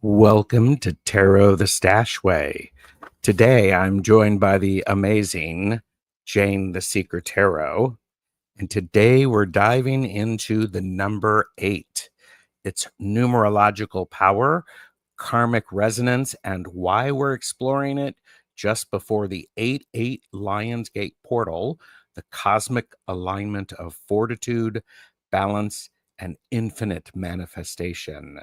Welcome to Tarot the Stash Way. Today I'm joined by the amazing Jane the Secret Tarot, and today we're diving into the number 8. Its numerological power, karmic resonance, and why we're exploring it just before the 8-8 Lionsgate portal, the cosmic alignment of fortitude, balance, and infinite manifestation.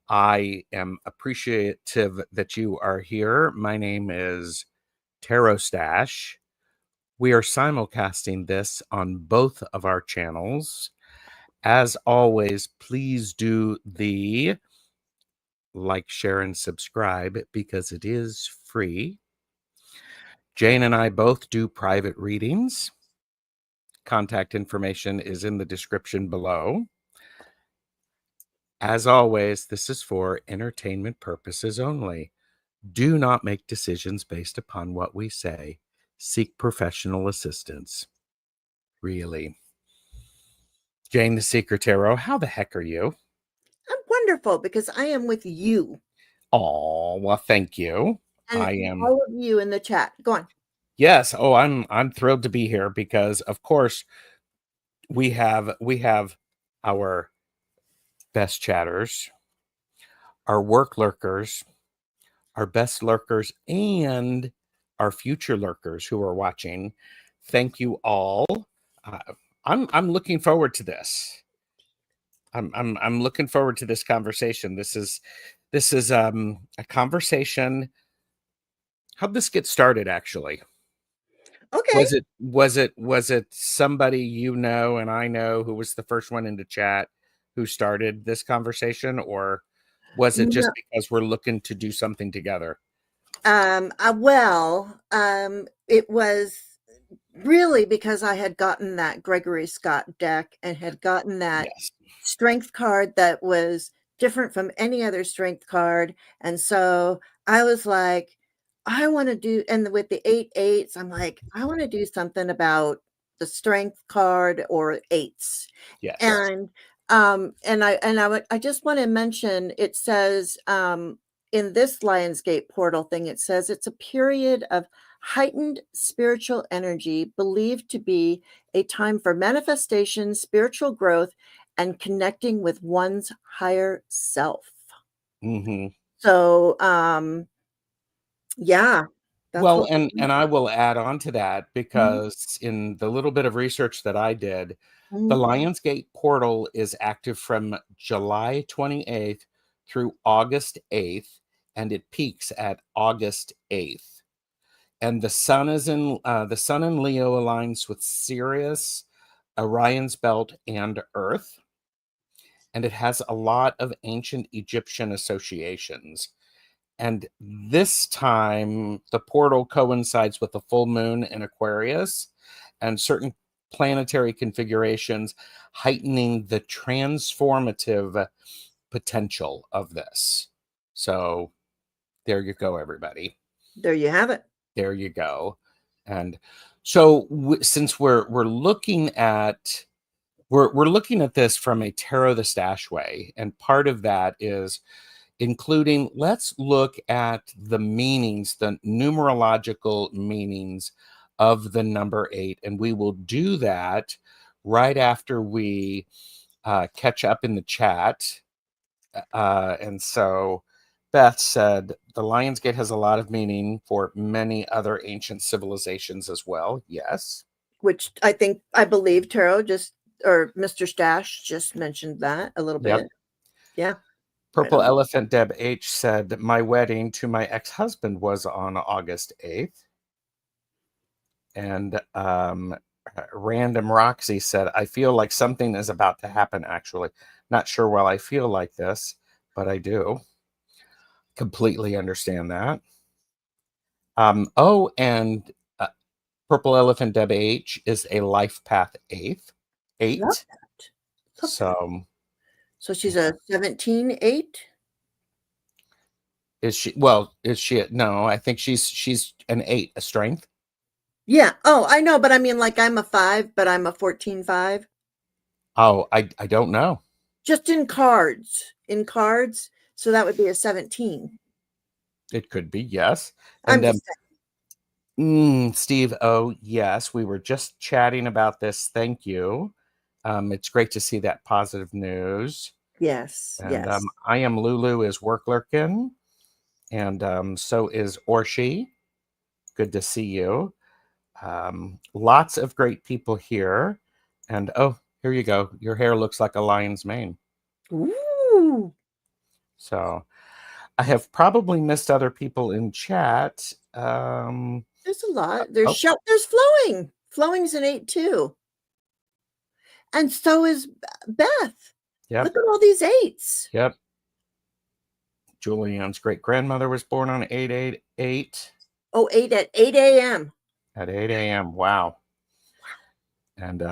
I am appreciative that you are here. My name is Tarot Stash. We are simulcasting this on both of our channels. As always, please do the like, share, and subscribe because it is free. Jane and I both do private readings. Contact information is in the description below. As always, this is for entertainment purposes only. Do not make decisions based upon what we say. Seek professional assistance. Really. Jane the Secret Tarot, how the heck are you? I'm wonderful because I am with you. Oh, well, thank you. And I am all of you in the chat. Go on. Yes. Oh, I'm thrilled to be here because of course we have our best chatters, our work lurkers, our best lurkers, and our future lurkers who are watching. Thank you all. I'm looking forward to this. I'm looking forward to this conversation. This is a conversation. How'd this get started, actually? Okay. Was it somebody you know and I know who was the first one into chat who started this conversation, or was it just because we're looking to do something together? It was really because I had gotten that Gregory Scott deck and had gotten that strength card that was different from any other strength card. And so I was like, I want to do, and with the 8-8s, I'm like, I want to do something about the strength card or 8s. Yes. And I just want to mention, it says, in this Lionsgate portal thing, it says it's a period of heightened spiritual energy believed to be a time for manifestation, spiritual growth, and connecting with one's higher self. Mm-hmm. So, yeah. Well, and I will add on to that because in the little bit of research that I did, the Lionsgate portal is active from July 28th through August 8th, and it peaks at August 8th. And the sun in Leo aligns with Sirius, Orion's belt, and Earth. And it has a lot of ancient Egyptian associations. And this time, the portal coincides with the full moon in Aquarius and certain planetary configurations, heightening the transformative potential of this. So there you go, everybody. There you have it. There you go. And so since we're looking at this from a Tarot the Stash way, and part of that is including, let's look at the meanings, the numerological meanings of the number 8. And we will do that right after we catch up in the chat. And so Beth said, the Lionsgate has a lot of meaning for many other ancient civilizations as well. Yes. Which I believe Tarot or Mr. Stash just mentioned that a little bit. Yeah. Purple Elephant Deb H said, my wedding to my ex-husband was on August 8th. And Random Roxy said, I feel like something is about to happen, actually. Not sure why I feel like this, but I do. Completely understand that. And Purple Elephant Deb H is a life path 8. So she's a 17-8? Is she? No, I think she's an 8, a strength. Yeah. Oh, I know, but I mean, like, I'm a 5, but I'm a 14-5. Oh, I don't know. Just in cards. In cards, So that would be a 17. It could be, yes. I'm And just Steve, oh, yes, we were just chatting about this. Thank you. It's great to see that positive news. yes, And yes. I am Lulu is work lurking, and so is Orshi. Good to see you. Lots of great people here. And oh, here you go. Your hair looks like a lion's mane. Ooh. So I have probably missed other people in chat. There's a lot. There's Oh, there's flowing. Flowing's an 8 too. And so is Beth. yep, Look at all these 8s. yep. Julianne's great grandmother was born on 888 Oh, 8 at 8 a.m. at 8 a.m. Wow. And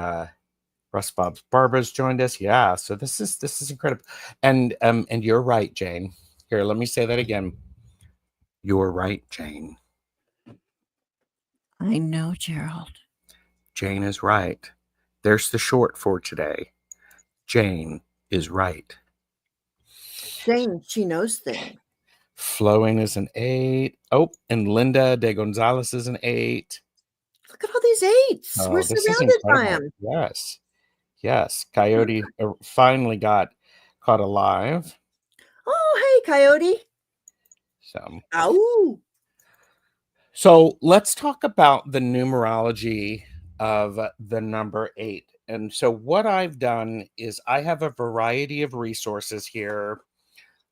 Russ Bob's Barbara's joined us. Yeah, so this is incredible. And you're right, Jane. Here, let me say that again. You're right, Jane. I know, Gerald. Jane is right. There's the short for today. Jane is right. Jane, she knows things. Flowing is an 8. Oh, and Linda de Gonzalez is an 8. Look at all these 8s. Oh, We're this is surrounded by incredible. them. Yes. Yes. Coyote finally got caught alive. Oh, hey, Coyote. So let's talk about the numerology of the number 8. And so what I've done is I have a variety of resources here.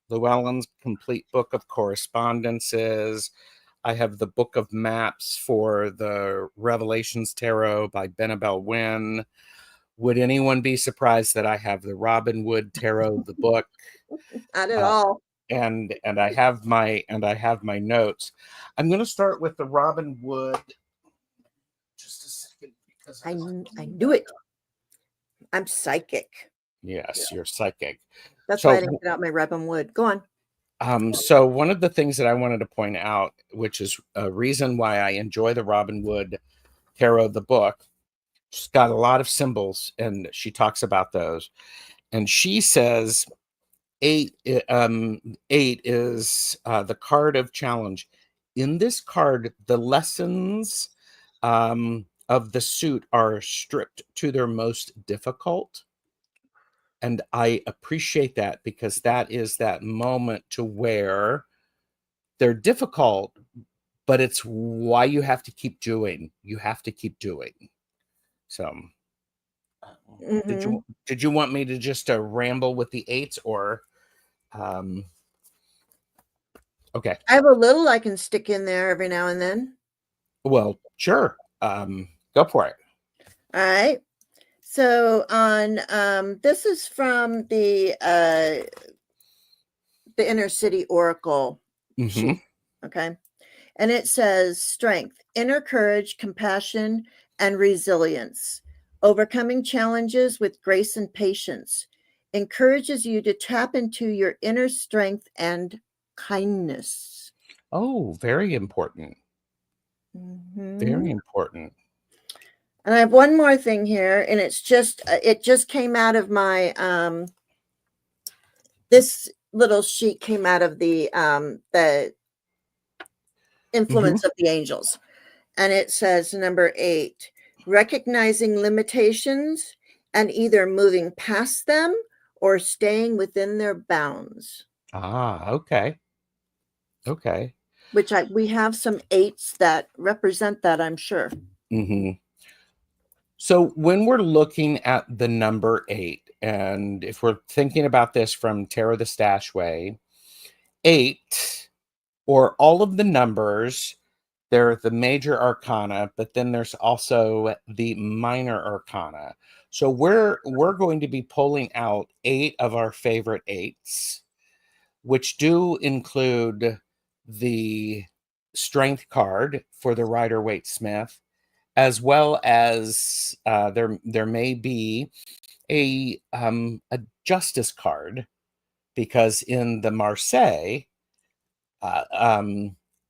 Llewellyn's complete book of correspondences. I have the book of maps for the Revelations Tarot by Benabel Wynn. Would anyone be surprised that I have the Robin Wood Tarot, the book? Not at all. And I have my notes. I'm going to start with the Robin Wood. Just a second, because I knew it. I'm psychic. Yes, you're psychic. That's why I didn't get out my Robin Wood. Go on. So one of the things that I wanted to point out, which is a reason why I enjoy the Robin Wood Tarot, the book, she's got a lot of symbols, and she talks about those. And she says 8 is the card of challenge. In this card, the lessons of the suit are stripped to their most difficult. And I appreciate that, because that is that moment to where they're difficult, but it's why you have to keep doing. You have to keep doing. So did you want me to just ramble with the 8s, or okay? I have a little I can stick in there every now and then. Well, sure. Go for it. All right. So on this is from the Inner City Oracle sheet. Okay. And it says strength, inner courage, compassion, and resilience. Overcoming challenges with grace and patience encourages you to tap into your inner strength and kindness. Oh, very important. Very important. And I have one more thing here, and it's just it just came out of my this little sheet came out of the influence of the angels, and it says number 8, recognizing limitations and either moving past them or staying within their bounds. Okay. Which we have some 8s that represent that, I'm sure. So when we're looking at the number 8, and if we're thinking about this from Tarot the Stash Way, 8, or all of the numbers, they're the major arcana, but then there's also the minor arcana. So we're going to be pulling out 8 of our favorite 8s, which do include the strength card for the Rider-Waite-Smith, as well as there may be a justice card, because in the Marseille,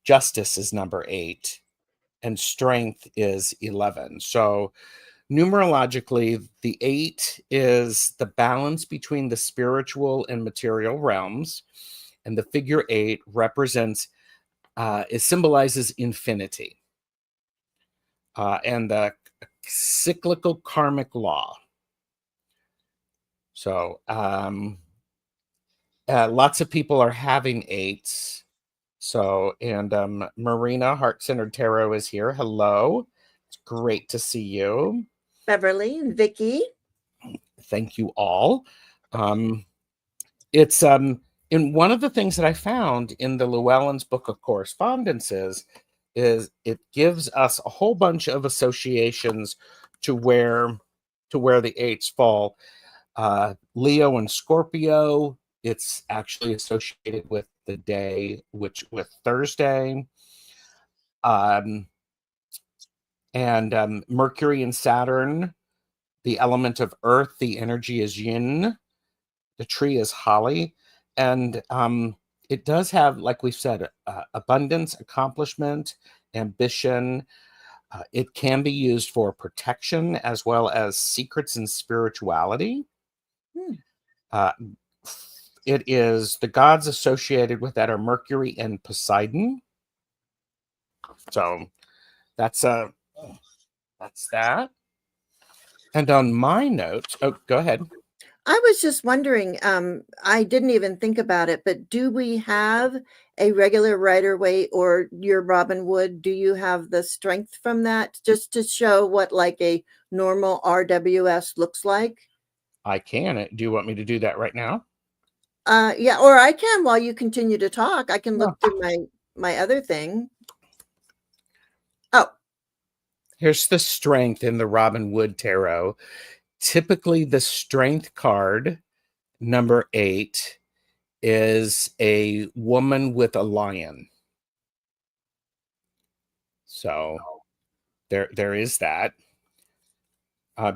justice is number 8 and strength is 11. So numerologically, the 8 is the balance between the spiritual and material realms. And the figure 8 represents, it symbolizes infinity and the cyclical karmic law. So lots of people are having 8s. So, and Marina, Heart-Centered Tarot, is here. Hello. It's great to see you. Beverly and Vicky. Thank you all. It's in one of the things that I found in the Llewellyn's Book of Correspondences is it gives us a whole bunch of associations to where the 8s fall. Leo and Scorpio, it's actually associated with the day, with Thursday. And Mercury and Saturn, the element of earth, the energy is yin, the tree is holly, and it does have, like we've said, abundance, accomplishment, ambition. It can be used for protection as well as secrets and spirituality. It is the gods associated with that are Mercury and Poseidon. So that's that. And on my notes, oh, go ahead. I was just wondering, I didn't even think about it, but do we have a regular Rider-Waite or your Robin Wood? Do you have the strength from that just to show what like a normal RWS looks like? I can. Do you want me to do that right now? Yeah, or I can while you continue to talk. I can look through my other thing. Oh. Here's the strength in the Robin Wood Tarot. Typically, the strength card, number 8, is a woman with a lion. So there is that.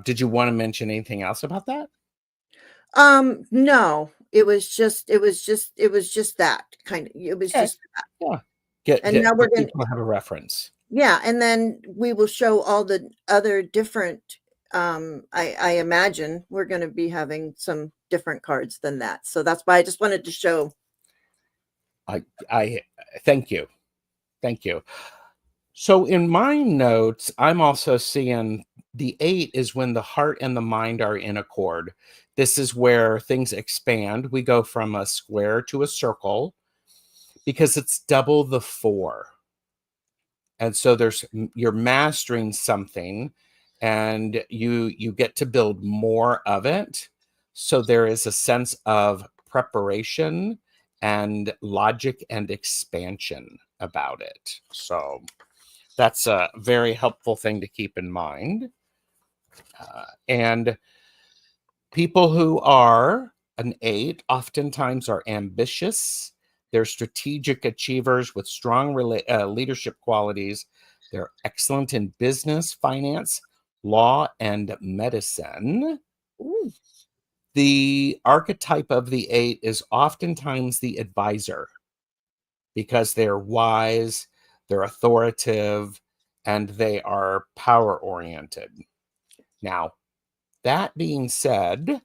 Did you want to mention anything else about that? No, it was just that kind of, it was just that. Yeah. And now we're going to have a reference. Yeah, and then we will show all the other different, I imagine we're going to be having some different cards than that. So that's why I just wanted to show. I thank you. Thank you. So in my notes, I'm also seeing the 8 is when the heart and the mind are in accord. This is where things expand. We go from a square to a circle because it's double the 4. And so you're mastering something and you get to build more of it. So there is a sense of preparation and logic and expansion about it. So that's a very helpful thing to keep in mind. And people who are an 8 oftentimes are ambitious. They're strategic achievers with strong leadership qualities. They're excellent in business, finance, law, and medicine. Ooh. The archetype of the 8 is oftentimes the advisor because they're wise, they're authoritative, and they are power-oriented. Now, that being said,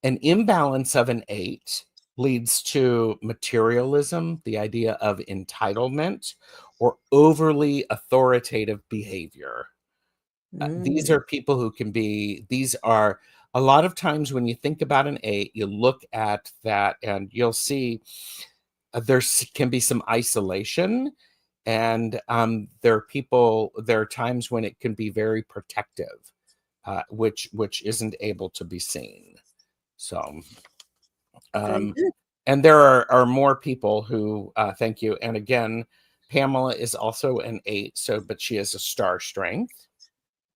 an imbalance of an 8 leads to materialism, the idea of entitlement, or overly authoritative behavior. These are people who can be, these are a lot of times when you think about an 8, you look at that and you'll see there can be some isolation. And there are times when it can be very protective, which isn't able to be seen. So, and there are more people who, thank you. And again, Pamela is also an 8, but she has a star strength.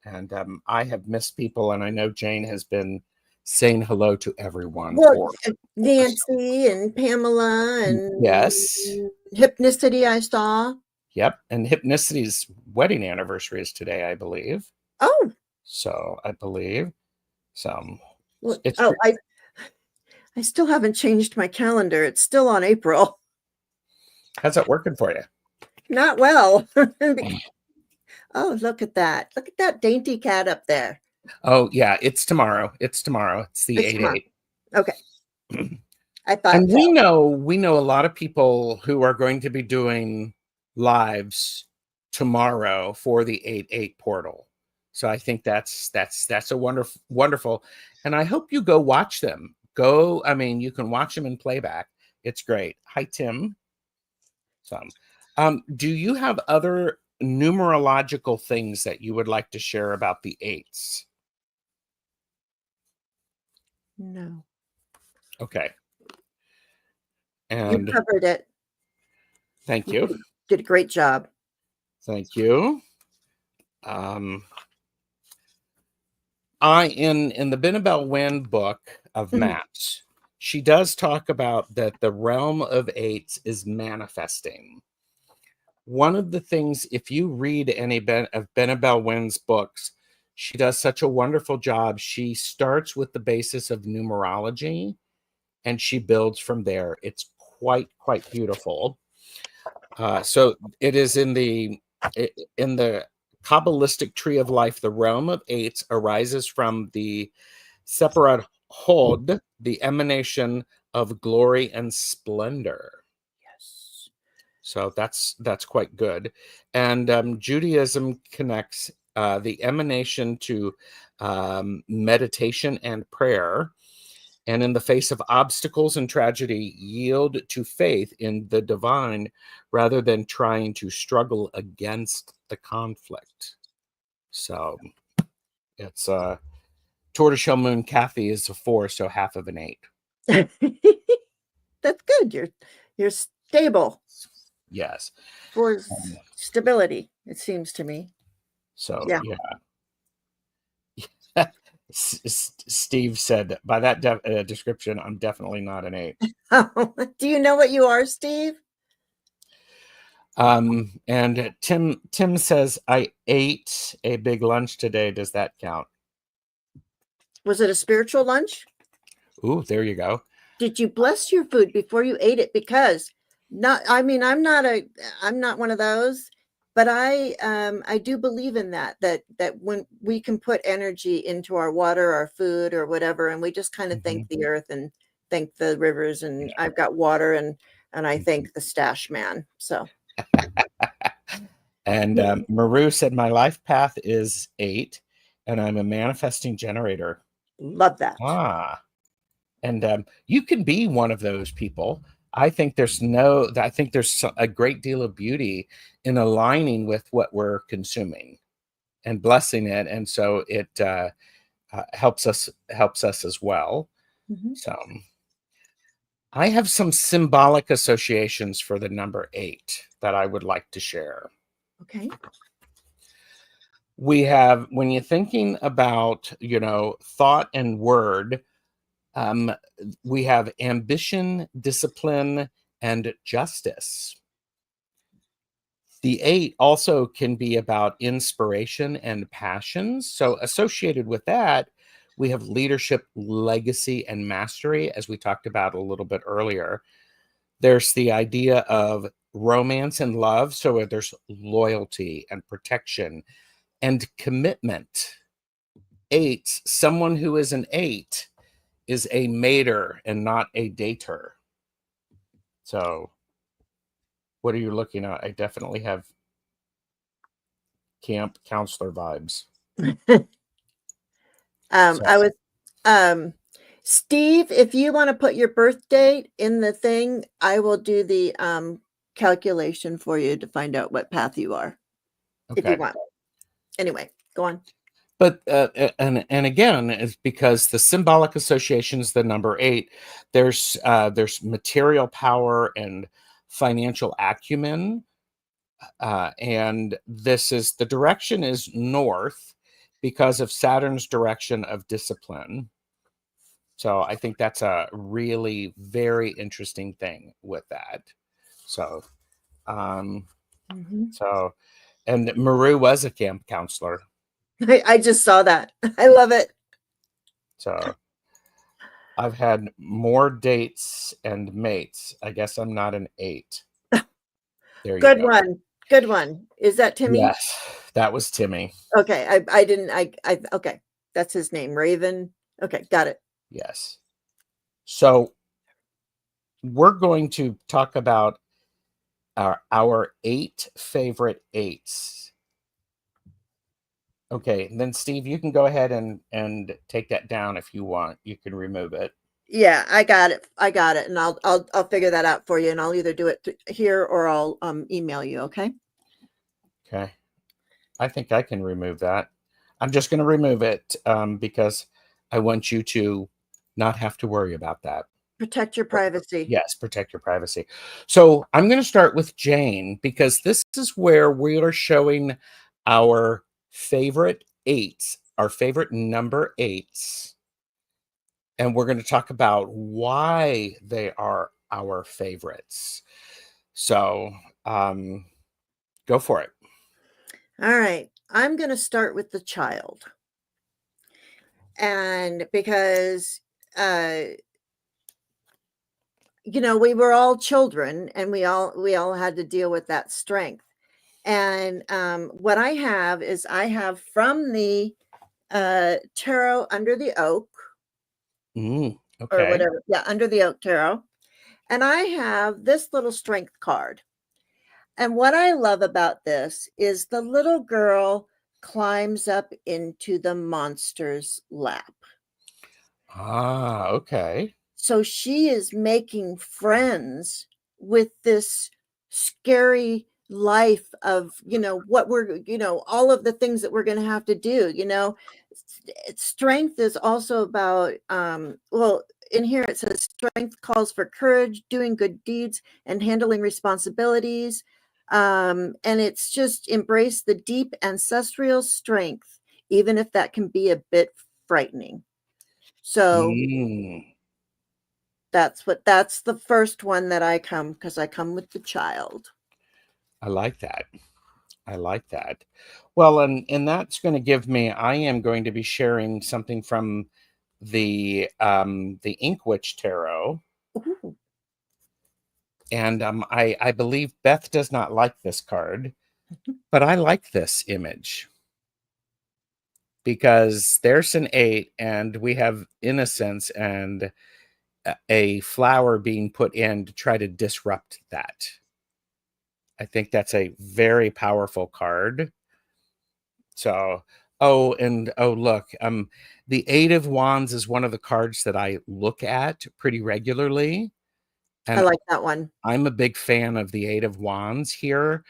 And I have missed people, and I know Jane has been saying hello to everyone. Well, Nancy and Pamela and yes, Hypnicity I saw. Yep, and Hypnicity's wedding anniversary is today, I believe. Oh, so I believe some. Well, I still haven't changed my calendar. It's still on April. How's that working for you? Not well. Oh, look at that. Look at that dainty cat up there. Oh, yeah. It's tomorrow. It's the 8/8. Okay. I thought And so. we know a lot of people who are going to be doing lives tomorrow for the 8/8 portal. So I think that's a wonderful, and I hope you go watch them. I mean, you can watch them in playback. It's great. Hi, Tim. Do you have other numerological things that you would like to share about the eights? No. Okay. You And covered it. thank you. Did a great job. Thank you. In the Binabel Wen book of maps, she does talk about that the realm of eights is manifesting. One of the things, if you read any of Binabel Wen's books, she does such a wonderful job. She starts with the basis of numerology and she builds from there. It's quite beautiful. So it is in the Kabbalistic tree of life. The realm of eights arises from the separate Hod, the emanation of glory and splendor. Yes. So that's quite good. And Judaism connects the emanation to meditation and prayer. And in the face of obstacles and tragedy, yield to faith in the divine rather than trying to struggle against the conflict. So it's tortoiseshell moon. Kathy is a 4, so half of an 8. That's good. You're stable. Yes. For stability, it seems to me. So yeah. Steve said, by that description, I'm definitely not an 8. Do you know what you are, Steve? And Tim says, I ate a big lunch today. Does that count? Was it a spiritual lunch? Ooh, there you go. Did you bless your food before you ate it? Because I'm not one of those, but I do believe in that when we can put energy into our water, our food, or whatever, and we just kind of thank the earth and thank the rivers, and I've got water, and I thank the stash man. So. And Maru said, my life path is 8, and I'm a manifesting generator. Love that. And you can be one of those people. I think there's a great deal of beauty in aligning with what we're consuming and blessing it, and so it helps us as well. So I have some symbolic associations for the number 8 that I would like to share. Okay. We have, when you're thinking about, thought and word, we have ambition, discipline, and justice. The 8 also can be about inspiration and passions. So associated with that, we have leadership, legacy, and mastery, as we talked about a little bit earlier. There's the idea of romance and love. So there's loyalty and protection and commitment. 8, someone who is an 8 is a mater and not a dater. So what are you looking at? I definitely have camp counselor vibes. I was Steve, if you want to put your birth date in the thing, I will do the calculation for you to find out what path you are. Okay. If you want. Anyway, go on. But and again, it's because the symbolic associations, the number 8, there's material power and financial acumen, and the direction is north because of Saturn's direction of discipline. So I think that's a really very interesting thing with that. So, and Maru was a camp counselor. I just saw that. I love it. So I've had more dates and mates. I guess I'm not an 8. There you go. Good one. Good one. Is that Timmy? Yes, that was Timmy. Okay. Okay. That's his name. Raven. Okay. Got it. Yes. So we're going to talk about our 8 favorite 8s. Okay, and then Steve, you can go ahead and take that down if you want. You can remove it. Yeah, I got it. And I'll figure that out for you, and I'll either do it here or I'll email you, okay? Okay. I think I can remove that. I'm just going to remove it because I want you to not have to worry about that. Protect your privacy. Yes, protect your privacy. So I'm going to start with Jane because this is where we are showing our favorite 8s, our favorite number 8s. And we're going to talk about why they are our favorites. So go for it. All right. I'm going to start with the child. And because, we were all children and we all had to deal with that strength. And what I have is I have from the tarot Under the Oak. Okay. Or whatever. Yeah, Under the Oak Tarot. And I have this little strength card. And what I love about this is the little girl climbs up into the monster's lap. Ah, okay. So she is making friends with this scary life of, what we're, all of the things that we're going to have to do, strength is also about, well, in here it says strength calls for courage, doing good deeds, and handling responsibilities. And it's just embrace the deep ancestral strength, even if that can be a bit frightening. So that's the first one that I come, because I come with the child. I like that. I like that. Well, and that's going to give me, I am going to be sharing something from the Ink Witch Tarot. Ooh. And I believe Beth does not like this card, but I like this image because there's an 8 and we have innocence and a flower being put in to try to disrupt that. I think that's a very powerful card. So, oh, look, the 8 of Wands is one of the cards that I look at pretty regularly. I And like that one. I'm a big fan of the 8 of Wands here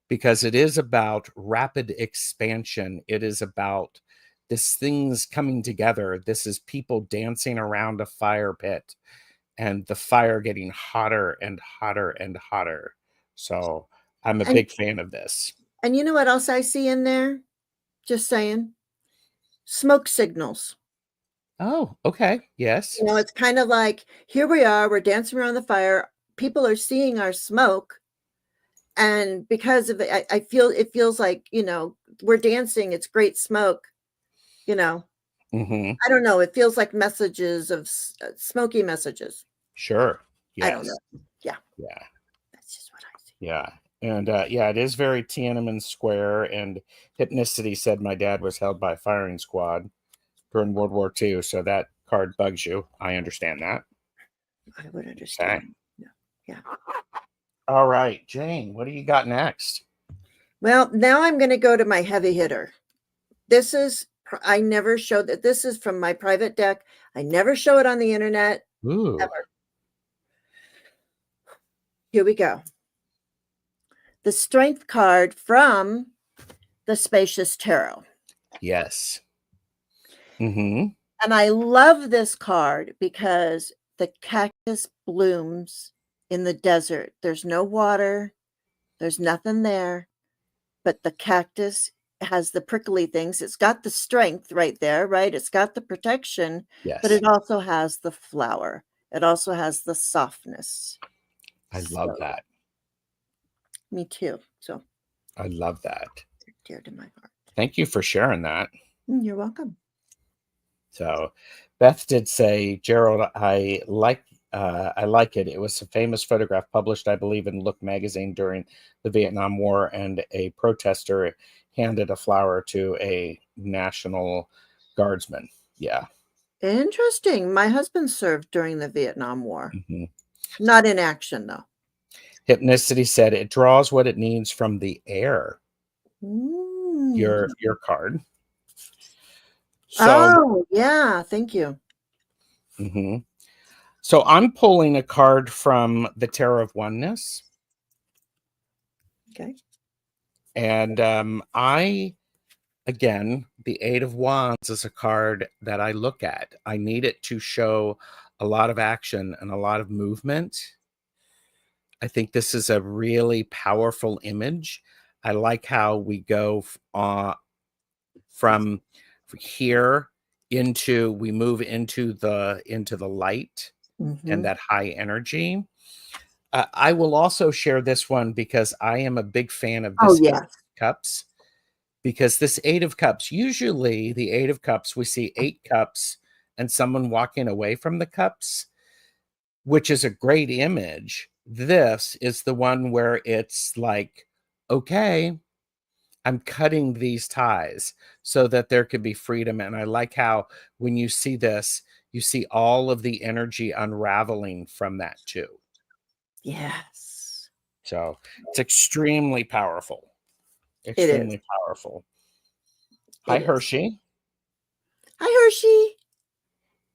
because it is about rapid expansion. It is about this things coming together. This is people dancing around a fire pit and the fire getting hotter and hotter and hotter. So I'm a big fan of this. And you know what else I see in there? Just saying. Smoke signals. Oh, okay. Yes. It's kind of like, here we are, we're dancing around the fire. People are seeing our smoke. And because of it, it feels like, we're dancing. It's great smoke, Mm-hmm. I don't know. It feels like messages of smoky messages. Sure. Yes. I don't know. Yeah. Yeah. That's just what I see. Yeah. And yeah, it is very Tiananmen Square. And Hypnicity said my dad was held by a firing squad during World War II. So that card bugs you. I understand that. I would understand. Okay. Yeah. All right, Jane, what do you got next? Well, now I'm going to go to my heavy hitter. This is, I never showed that. This is from my private deck. I never show it on the internet. Ooh. Ever. Here we go. The Strength card from the Spacious Tarot. Yes. Mm-hmm. And I love this card because the cactus blooms in the desert. There's no water. There's nothing there. But the cactus has the prickly things. It's got the strength right there, right? It's got the protection. Yes. But it also has the flower. It also has the softness. I love that. Me too. So I love that. Dear to my heart. Thank you for sharing that. You're welcome. So Beth did say, Gerald, I like it. It was a famous photograph published, I believe, in Look magazine during the Vietnam War, and a protester handed a flower to a National Guardsman. Yeah. Interesting. My husband served during the Vietnam War. Mm-hmm. Not in action, though. Hypnicity said it draws what it needs from the air. Mm. Your card. So, oh, yeah. Thank you. mhm. So I'm pulling a card from the Tarot of Oneness. Okay. And again, the Eight of Wands is a card that I look at. I need it to show a lot of action and a lot of movement. I think this is a really powerful image. I like how we go from here into, we move into the light and that high energy. I will also share this one because I am a big fan of Oh, this Eight yeah. of Cups. Because this Eight of Cups, usually the Eight of Cups, we see 8 cups and someone walking away from the cups, which is a great image. This is the one where it's like, okay, I'm cutting these ties so that there could be freedom. And I like how when you see this, you see all of the energy unraveling from that too. Yes. So it's extremely powerful. It is. Extremely powerful. Hi, Hershey. Hi, Hershey.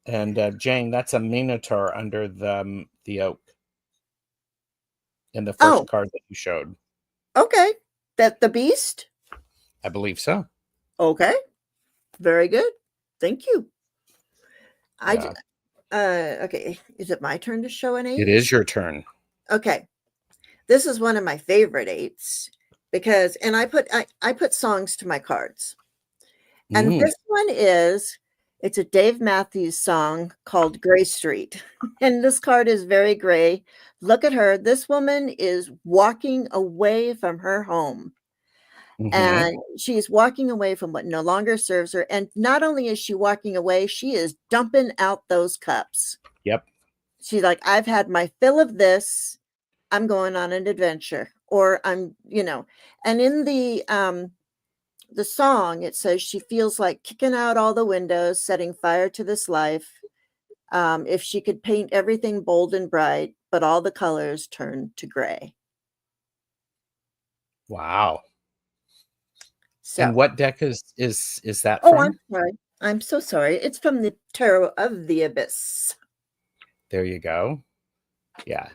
And Jane, that's a Minotaur under the oak in the first card that you showed. Okay. That the beast? I believe so. Okay. Very good. Thank you. Yeah. Okay. Is it my turn to show an 8? It is your turn. Okay. This is one of my favorite 8s because, and I put songs to my cards. And this one it's a Dave Matthews song called Gray Street. And this card is very gray. Look at her. This woman is walking away from her home. And she's walking away from what no longer serves her. And not only is she walking away, she is dumping out those cups. Yep. She's like, I've had my fill of this. I'm going on an adventure. Or I'm, and in the song, it says she feels like kicking out all the windows, setting fire to this life. If she could paint everything bold and bright, but all the colors turn to gray. Wow. So, and what deck is that oh, from? I'm sorry. I'm so sorry. It's from the Tarot of the Abyss. There you go. Yeah.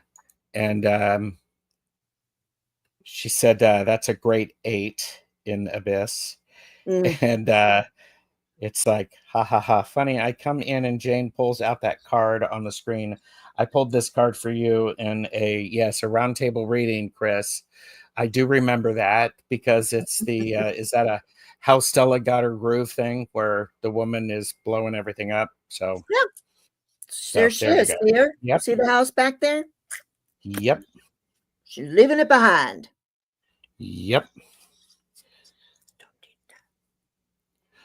And she said that's a great 8 in Abyss. And it's like, ha ha ha, funny. I come in and Jane pulls out that card on the screen. I pulled this card for you in a round table reading, Chris. I do remember that because it's the is that a How Stella Got Her Groove thing where the woman is blowing everything up? So yeah, there she is. See her? Yep. See the house back there? Yep. She's leaving it behind. Yep.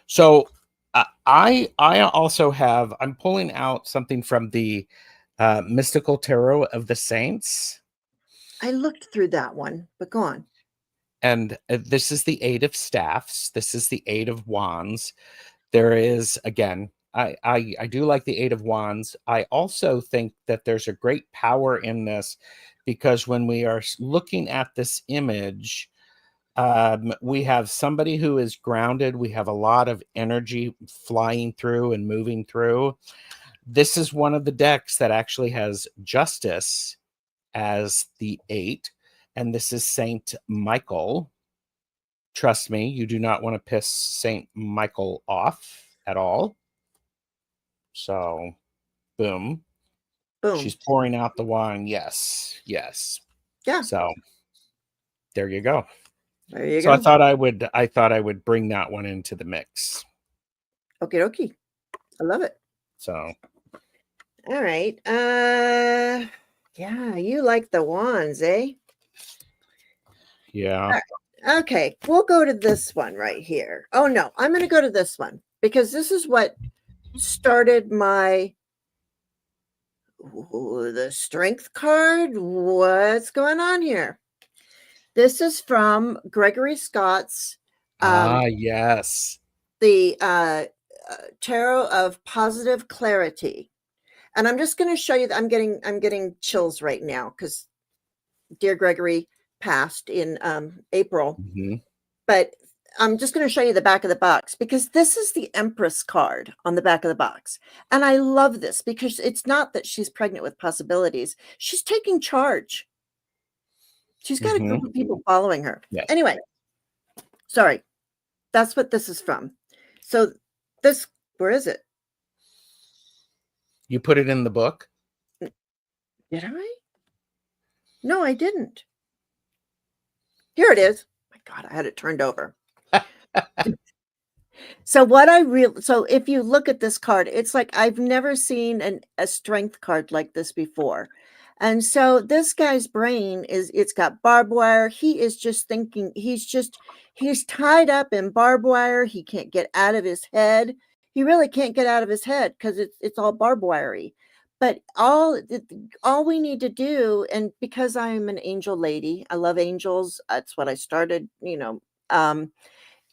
So I also have, I'm pulling out something from the Mystical Tarot of the Saints. I looked through that one, but go on. And this is the 8 of Staffs. This is the 8 of Wands. There is, again, I do like the 8 of Wands. I also think that there's a great power in this because when we are looking at this image, we have somebody who is grounded. We have a lot of energy flying through and moving through. This is one of the decks that actually has Justice as the 8, and this is Saint Michael. Trust me, you do not want to piss Saint Michael off at all. So, boom. She's pouring out the wine. Yes. Yeah. So, there you go. There you go. I thought I would bring that one into the mix. Okay. I love it. So, all right. Yeah, you like the wands, eh? Yeah. Okay, we'll go to this one right here. Oh no, I'm going to go to this one because this is what started my the strength card. What's going on here? This is from Gregory Scott's yes. The Tarot of Positive Clarity. And I'm just going to show you that I'm getting chills right now because dear Gregory passed in April. Mm-hmm. But I'm just going to show you the back of the box because this is the Empress card on the back of the box. And I love this because it's not that she's pregnant with possibilities. She's taking charge. She's got a group of people following her. Yes. Anyway, sorry. That's what this is from. So this, where is it? You put it in the book? Did I? No, I didn't. Here it is. My God, I had it turned over. So if you look at this card, it's like I've never seen a strength card like this before. And so this guy's brain it's got barbed wire. He is just thinking, he's tied up in barbed wire. He can't get out of his head. He really can't get out of his head because it's all barbed wiry. But all we need to do, and because I'm an angel lady, I love angels. That's what I started,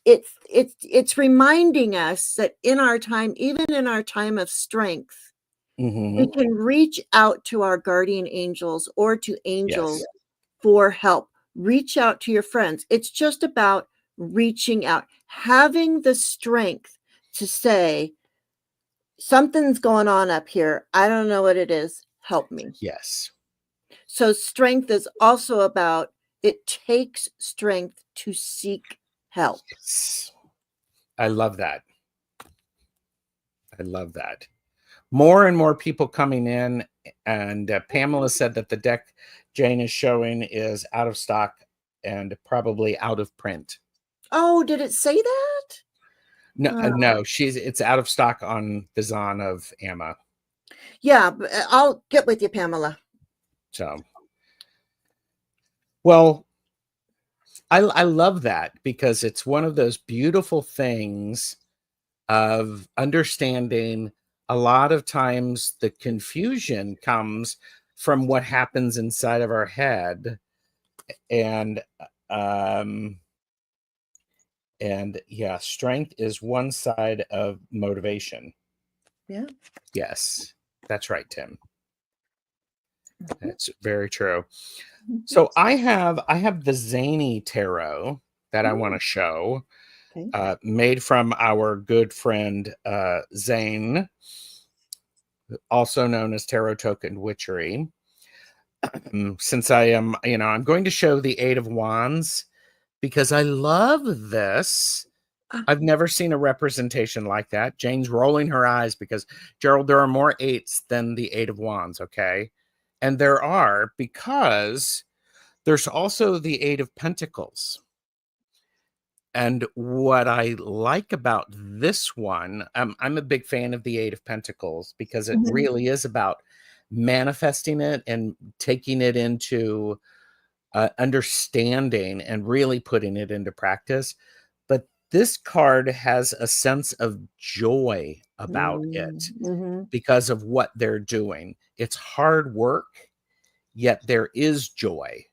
it's reminding us that in our time, even in our time of strength, we can reach out to our guardian angels or to angels for help. Reach out to your friends. It's just about reaching out, having the strength to say, something's going on up here. I don't know what it is. Help me. Yes. So strength is also about, it takes strength to seek help. Yes. I love that. I love that. More and more people coming in, and Pamela said that the deck Jane is showing is out of stock and probably out of print. Oh, did it say that? No, no, it's out of stock on the Zon of Amma. Yeah, I'll get with you, Pamela. So, well, I love that because it's one of those beautiful things of understanding. A lot of times the confusion comes from what happens inside of our head, and yeah, strength is one side of motivation. Yeah. Yes, that's right, Tim. That's very true. So I have the Zany Tarot that I want to show, made from our good friend Zane, also known as Tarot Token Witchery. Since I am, I'm going to show the Eight of Wands because I love this. I've never seen a representation like that. Jane's rolling her eyes because, Gerald, there are more eights than the Eight of Wands, okay? And there are, because there's also the Eight of Pentacles. And what I like about this one, I'm a big fan of the Eight of Pentacles because it really is about manifesting it and taking it into understanding and really putting it into practice. But this card has a sense of joy about it because of what they're doing. It's hard work, yet there is joy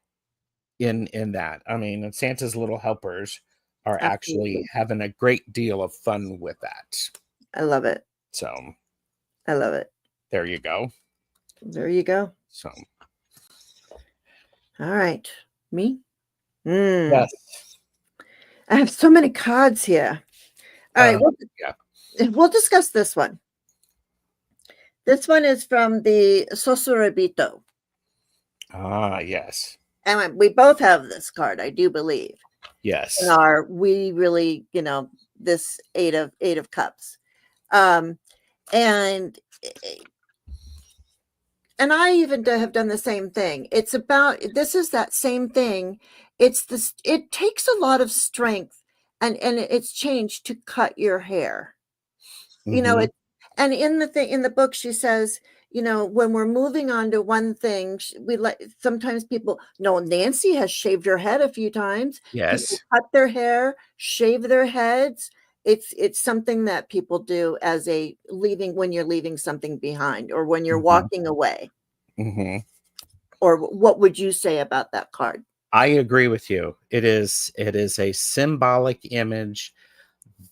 in that. I mean, Santa's little helpers are actually having a great deal of fun with that. I love it. So I love it. There you go. There you go. So all right. Me? Yes. I have so many cards here. All right. We'll discuss this one. This one is from the Sorsito. Ah, yes. And we both have this card, I do believe. Yes. We really, this eight of cups. And I even have done the same thing. This is that same thing. It takes a lot of strength and it's changed to cut your hair. And in the book, she says, when we're moving on to one thing, sometimes people know Nancy has shaved her head a few times. Yes. People cut their hair, shave their heads. It's something that people do as when you're leaving something behind or when you're walking away. Or what would you say about that card? I agree with you. It is a symbolic image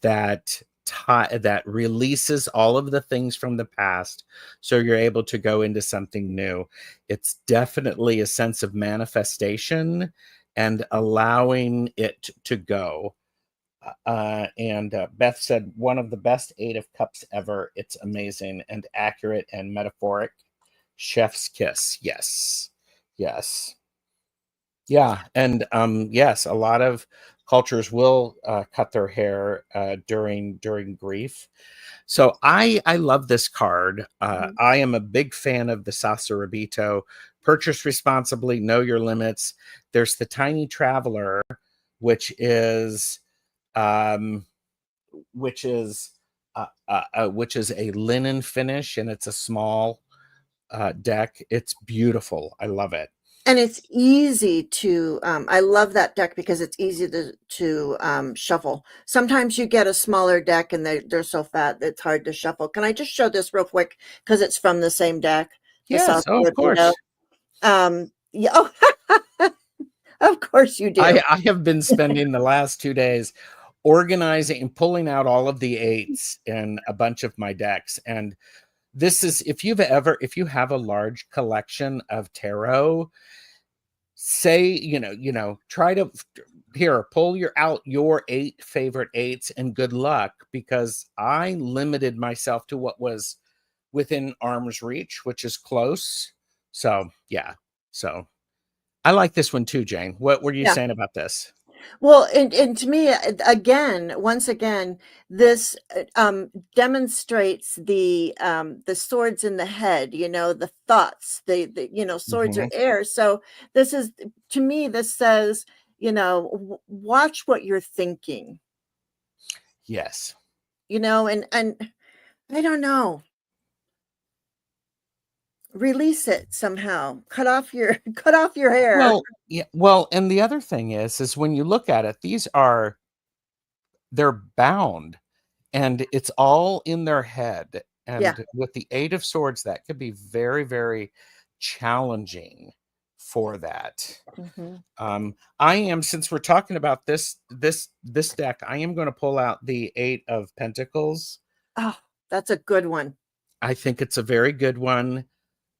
that that releases all of the things from the past, so you're able to go into something new. It's definitely a sense of manifestation and allowing it to go. And Beth said, one of the best Eight of Cups ever. It's amazing and accurate and metaphoric. Chef's kiss. Yes. Yes. Yeah. And yes, a lot of cultures will cut their hair during grief. So I love this card. I am a big fan of the Sasorabito. Purchase responsibly, know your limits. There's the Tiny Traveler, which is which is a linen finish, and it's a small deck. It's beautiful. I love it. And it's easy to, I love that deck because it's easy to shuffle. Sometimes you get a smaller deck and they're so fat that it's hard to shuffle. Can I just show this real quick? Because it's from the same deck. Yes, oh, of course. Yeah, oh, of course you do. I have been spending the last 2 days organizing and pulling out all of the eights in a bunch of my decks. And this is, if you have a large collection of tarot, say, try to pull out your 8 favorite eights, and good luck, because I limited myself to what was within arm's reach, which is close. So yeah. So I like this one too, Jane. What were you saying about this? Well, and to me, once again, this demonstrates the swords in the head, the thoughts, the swords are air. So this is, to me, this says, watch what you're thinking. Yes. And I don't know. Release it somehow. Cut off your hair. Well, yeah. Well, and the other thing is when you look at it, they're bound, and it's all in their head. And with the Eight of Swords, that could be very, very challenging for that. I am, since we're talking about this deck, I am going to pull out the Eight of Pentacles. Oh, that's a good one. I think it's a very good one.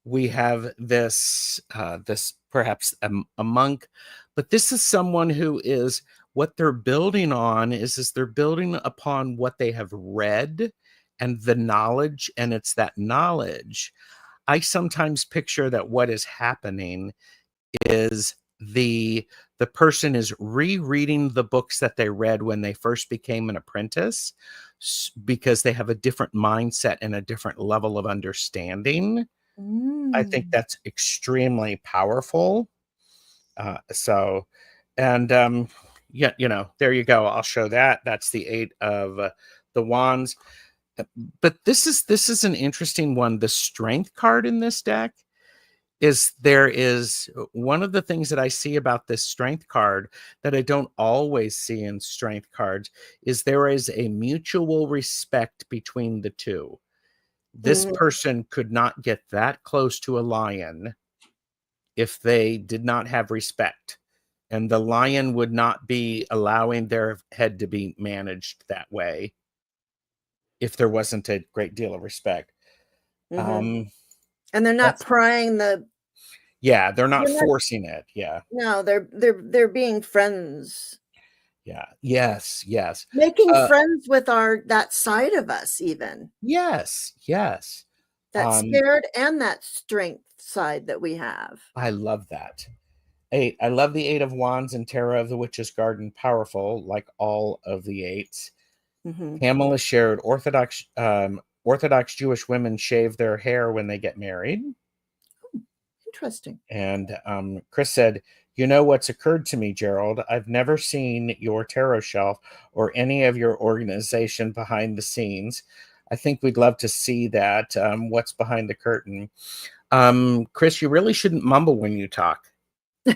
We have this perhaps a monk, but this is someone who is, what they're building on is they're building upon what they have read and the knowledge, and it's that knowledge. I sometimes picture that what is happening is the person is rereading the books that they read when they first became an apprentice, because they have a different mindset and a different level of understanding. I think that's extremely powerful. So, and yeah, there you go. I'll show that. That's the Eight of the Wands. But this is an interesting one. The Strength card in this deck is one of the things that I see about this Strength card that I don't always see in Strength cards is there is a mutual respect between the two. This person could not get that close to a lion if they did not have respect, and the lion would not be allowing their head to be managed that way if there wasn't a great deal of respect. And they're not prying the. Yeah, they're not forcing it. Yeah. No, they're being friends. Yeah. Yes. Yes. Making friends with that side of us, even. Yes. Yes. That scared and that strength side that we have. I love that. I love the Eight of Wands and Tarot of the Witch's Garden. Powerful, like all of the eights. Pamela shared Orthodox Jewish women shave their hair when they get married. Interesting. And Chris said, what's occurred to me, Gerald? I've never seen your tarot shelf or any of your organization behind the scenes. I think we'd love to see that. What's behind the curtain? Chris, you really shouldn't mumble when you talk.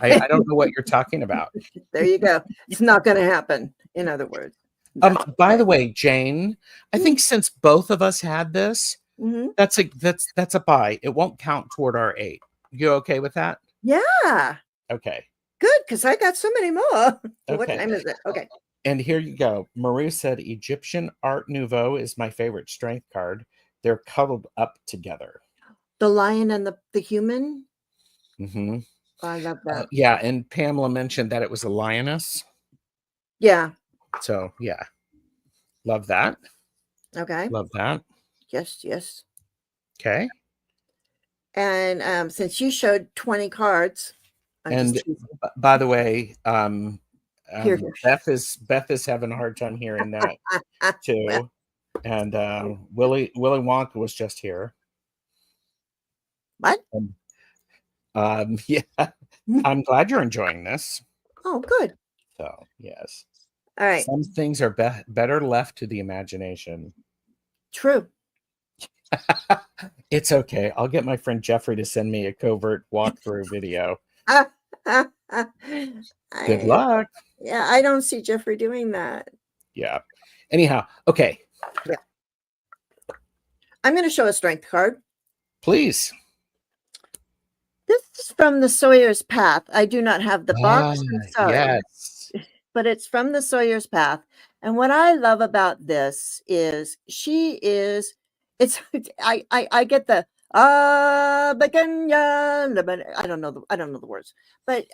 I don't know what you're talking about. There you go. It's not going to happen, in other words. By the way, Jane, I think since both of us had this, that's a buy. It won't count toward our 8. You okay with that? Yeah. Okay. Good, because I got so many more. Okay. What time is it? Okay. And here you go. Maria said, Egyptian Art Nouveau is my favorite strength card. They're cuddled up together. The lion and the human. Mm-hmm. Oh, I love that. Yeah, and Pamela mentioned that it was a lioness. Yeah. So, yeah. Love that. Okay. Love that. Yes, yes. Okay. And since you showed 20 cards, I'm And just choosing. by the way, Here, here. Beth is having a hard time hearing that Well, too. And Willy Wonka was just here. what? Yeah, I'm glad you're enjoying this. Oh, good. So, yes. All right. Some things are better left to the imagination. True. It's okay. I'll get my friend Jeffrey to send me a covert walkthrough video. Good luck. Yeah, I don't see Jeffrey doing that. Yeah. Anyhow, okay. Yeah. I'm going to show a strength card. Please. This is from the Sawyers Path. I do not have the box. I'm sorry. Yes. But it's from the Sawyers Path. And what I love about this is I get the I don't know the words, but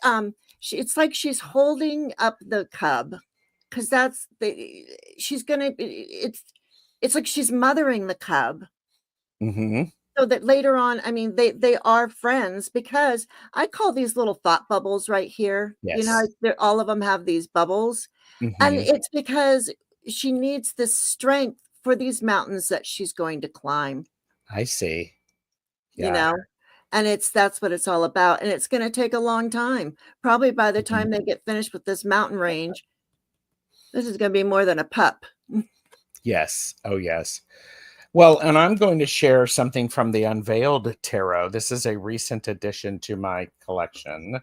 it's like she's holding up the cub, because it's like she's mothering the cub. Mm-hmm. So that later on, I mean, they are friends, because I call these little thought bubbles right here. Yes. All of them have these bubbles. Mm-hmm. And it's because she needs this strength for these mountains that she's going to climb. I see. Yeah. And that's what it's all about. And it's going to take a long time. Probably by the time they get finished with this mountain range, this is going to be more than a pup. Yes. Oh, yes. Well, and I'm going to share something from the Unveiled Tarot. This is a recent addition to my collection.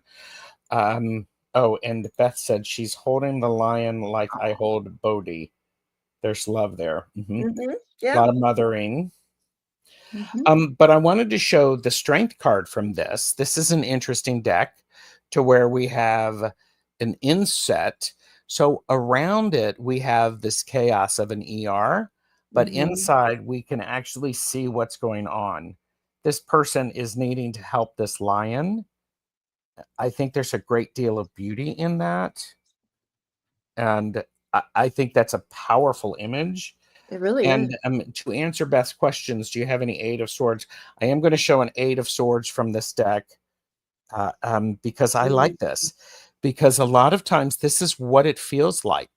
Oh, and Beth said she's holding the lion like I hold Bodhi. There's love there. Mm-hmm. Mm-hmm. Yeah. A lot of mothering. Mm-hmm. But I wanted to show the strength card from this. This is an interesting deck to where we have an inset. So around it, we have this chaos of an ER, but inside we can actually see what's going on. This person is needing to help this lion. I think there's a great deal of beauty in that. And I think that's a powerful image. It really And is. to answer Beth's questions, do you have any Eight of Swords? I am going to show an Eight of Swords from this deck because I like this. Because a lot of times this is what it feels like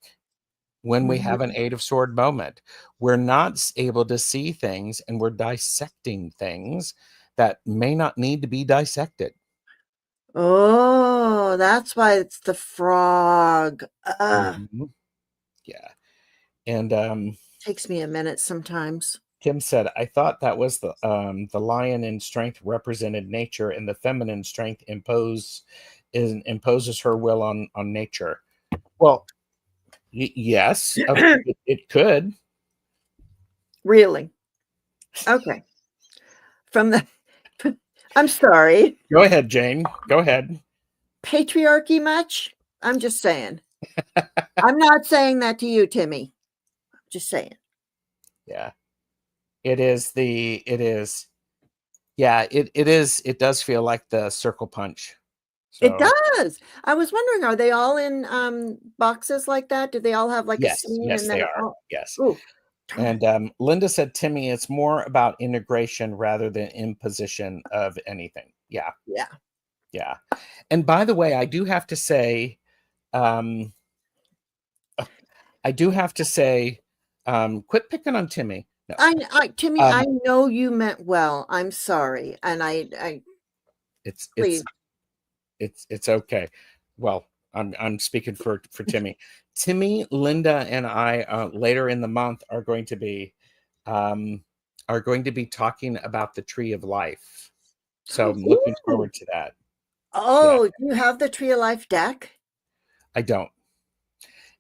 when we have an Eight of Sword moment. We're not able to see things, and we're dissecting things that may not need to be dissected. Oh, that's why it's the frog. Mm-hmm. Yeah. And takes me a minute sometimes. Kim said, I thought that was the lion in strength represented nature, and the feminine strength imposes her will on nature. Well, yes, it could. Really? Okay. I'm sorry. Go ahead, Jane. Go ahead. Patriarchy much? I'm just saying. I'm not saying that to you, Timmy. I'm just saying. Yeah. It is. Yeah, it is. It does feel like the circle punch. So, it does. I was wondering, are they all in boxes like that? Do they all have like a scene? Yes, and they then are. Yes. Ooh. And Linda said, Timmy, it's more about integration rather than imposition of anything. Yeah. Yeah. Yeah. And by the way, I do have to say, quit picking on Timmy. No. Timmy, I know you meant well. I'm sorry. And it's okay. Well, I'm speaking for Timmy. Timmy, Linda, and I later in the month are going to be talking about the Tree of Life. So I'm looking forward to that. Oh, yeah. You have the Tree of Life deck? I don't.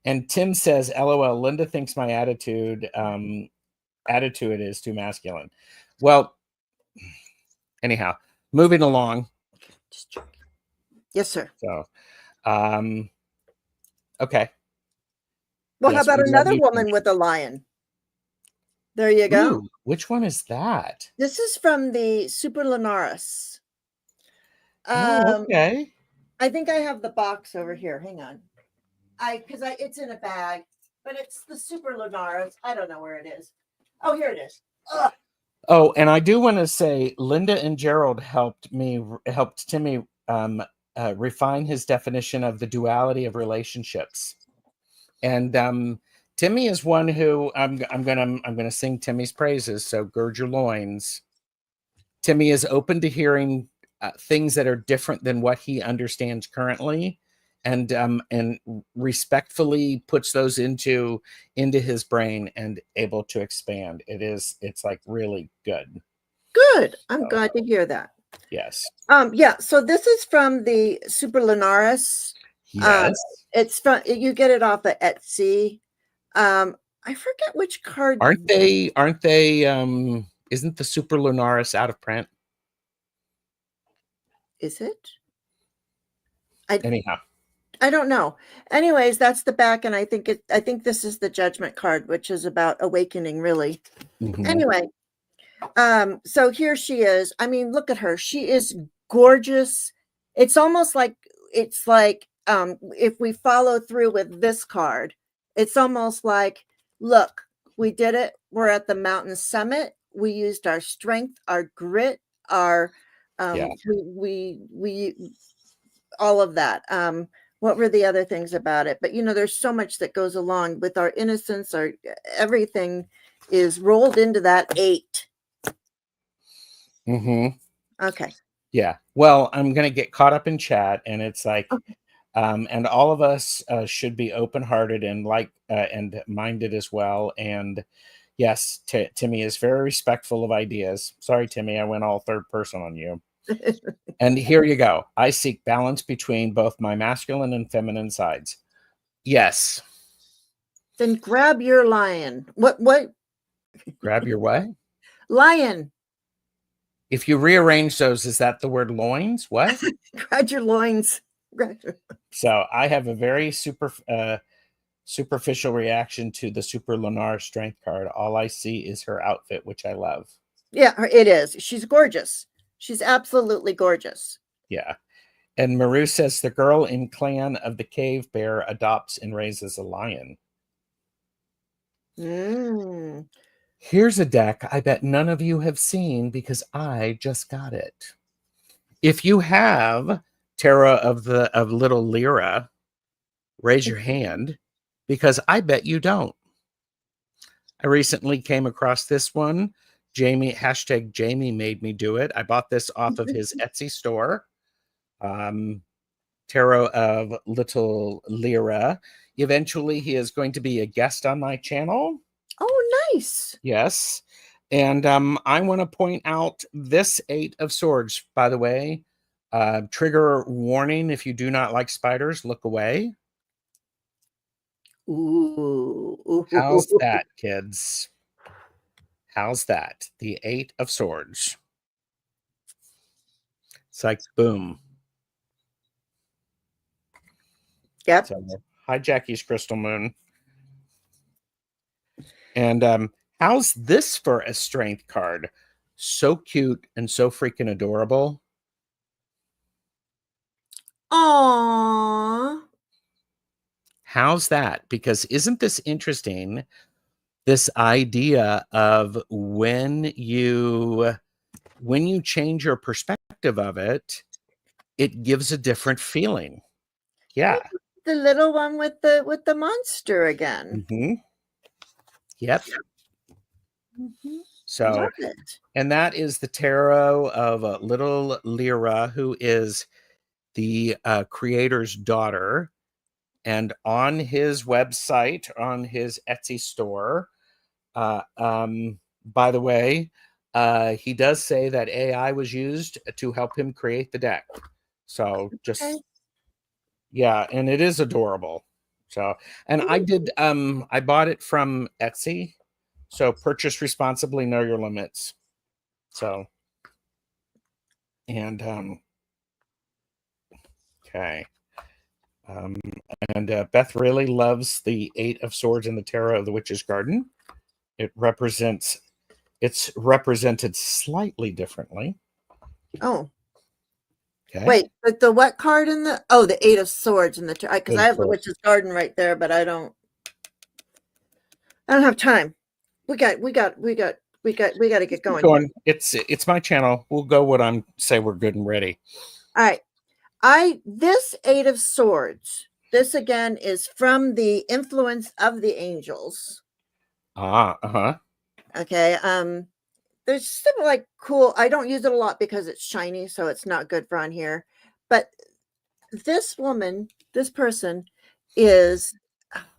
And Tim says, LOL, Linda thinks my attitude is too masculine. Well, anyhow, moving along. Yes, sir. So, okay. Well, how Yes, about we love another you, woman Timmy. with a lion? There you go. Ooh, which one is that? This is from the Super Lunaris. Oh, okay. I think I have the box over here. Hang on. Because it's in a bag, but it's the Super Lunaris. I don't know where it is. Oh, here it is. Ugh. Oh, and I do want to say Linda and Gerald helped Timmy refine his definition of the duality of relationships. And Timmy is one who I'm gonna sing Timmy's praises. So gird your loins. Timmy is open to hearing things that are different than what he understands currently, and respectfully puts those into his brain and able to expand. It's like really good. Good. I'm So, glad to hear that. yes. Yeah. So this is from the Super Lunaris. Yes. It's from, you get it off of Etsy. I forget which card. Aren't they isn't the Super Lunaris out of print? Is it? Anyhow. I don't know. Anyways, that's the back, and I think this is the Judgment card, which is about awakening, really. Mm-hmm. Anyway, so here she is. I mean, look at her. She is gorgeous. It's almost like if we follow through with this card, it's almost like, look, we did it. We're at the mountain summit. We used our strength, our grit, our we all of that. What were the other things about it? But there's so much that goes along with our innocence. Our everything is rolled into that 8. Mm-hmm. Okay. Yeah. Well, I'm gonna get caught up in chat, and it's like, Okay. and all of us should be open-hearted and and minded as well. And yes, Timmy is very respectful of ideas. Sorry, Timmy, I went all third person on you. And here you go. I seek balance between both my masculine and feminine sides. Yes. Then grab your lion. What? Grab your what? Lion. If you rearrange those, is that the word loins? What? Grab your loins. So I have a very superficial reaction to the Super Lunar Strength card. All I see is her outfit, which I love. Yeah, it is. She's gorgeous. She's absolutely gorgeous. Yeah. And Maru says the girl in Clan of the Cave Bear adopts and raises a lion. Here's a deck I bet none of you have seen because I just got it. If you have Tarot of Little LRA, raise your hand because I bet you don't. I recently came across this one. Jamie made me do it. I bought this off of his Etsy store. Tarot of Little LRA. Eventually, he is going to be a guest on my channel. Oh, nice. Yes. And I want to point out this 8 of Swords, by the way. Trigger warning: if you do not like spiders, look away. Ooh. How's that, kids? How's that? The 8 of Swords. It's like, boom. Yep. So, hi, Jackie's Crystal Moon. And how's this for a strength card? So cute and so freaking adorable. Aww. How's that? Because isn't this interesting? This idea of when you change your perspective of it, it gives a different feeling. Yeah. The little one with the monster again. Mm-hmm. Yep. Mm-hmm. So, love it. And that is the tarot of Little LRA, who is the creator's daughter. And on his website, on his Etsy store, by the way, he does say that AI was used to help him create the deck. So just, yeah, and it is adorable. So, and I bought it from Etsy. So purchase responsibly, know your limits. So, and, okay. Um, and Beth really loves the Eight of Swords in the Tarot of the Witch's Garden. It's represented slightly differently. Oh. Okay. Wait, but the what card in the the Eight of Swords in the because I have the Witch's Garden right there, but I don't have time. We got to get going. It's my channel. We'll go what I'm say we're good and ready. All right. This Eight of Swords, this again is from the influence of the angels. Okay. There's some like cool, I don't use it a lot because it's shiny, so it's not good for on here. But this woman, this person is,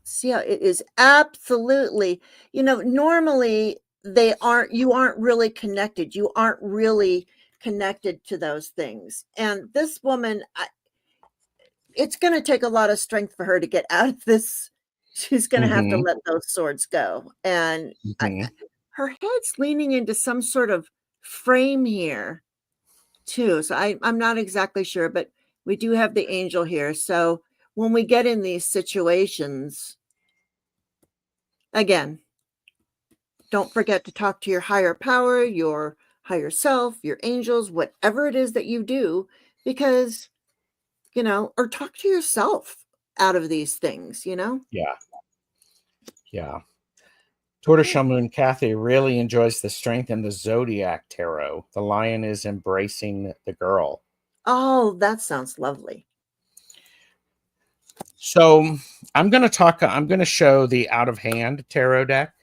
see how it is absolutely, normally you aren't really connected. You aren't really connected to those things. And this woman, it's going to take a lot of strength for her to get out of this. She's going to have to let those swords go. And her head's leaning into some sort of frame here too. So I'm not exactly sure, but we do have the angel here. So when we get in these situations, again, don't forget to talk to your higher power, your higher self, your angels, whatever it is that you do, because, or talk to yourself out of these things, Yeah. Tortoiseshell Moon Kathy really enjoys the Strength in the Zodiac Tarot. The lion is embracing the girl. Oh, that sounds lovely. So I'm going to show the Out of Hand Tarot deck.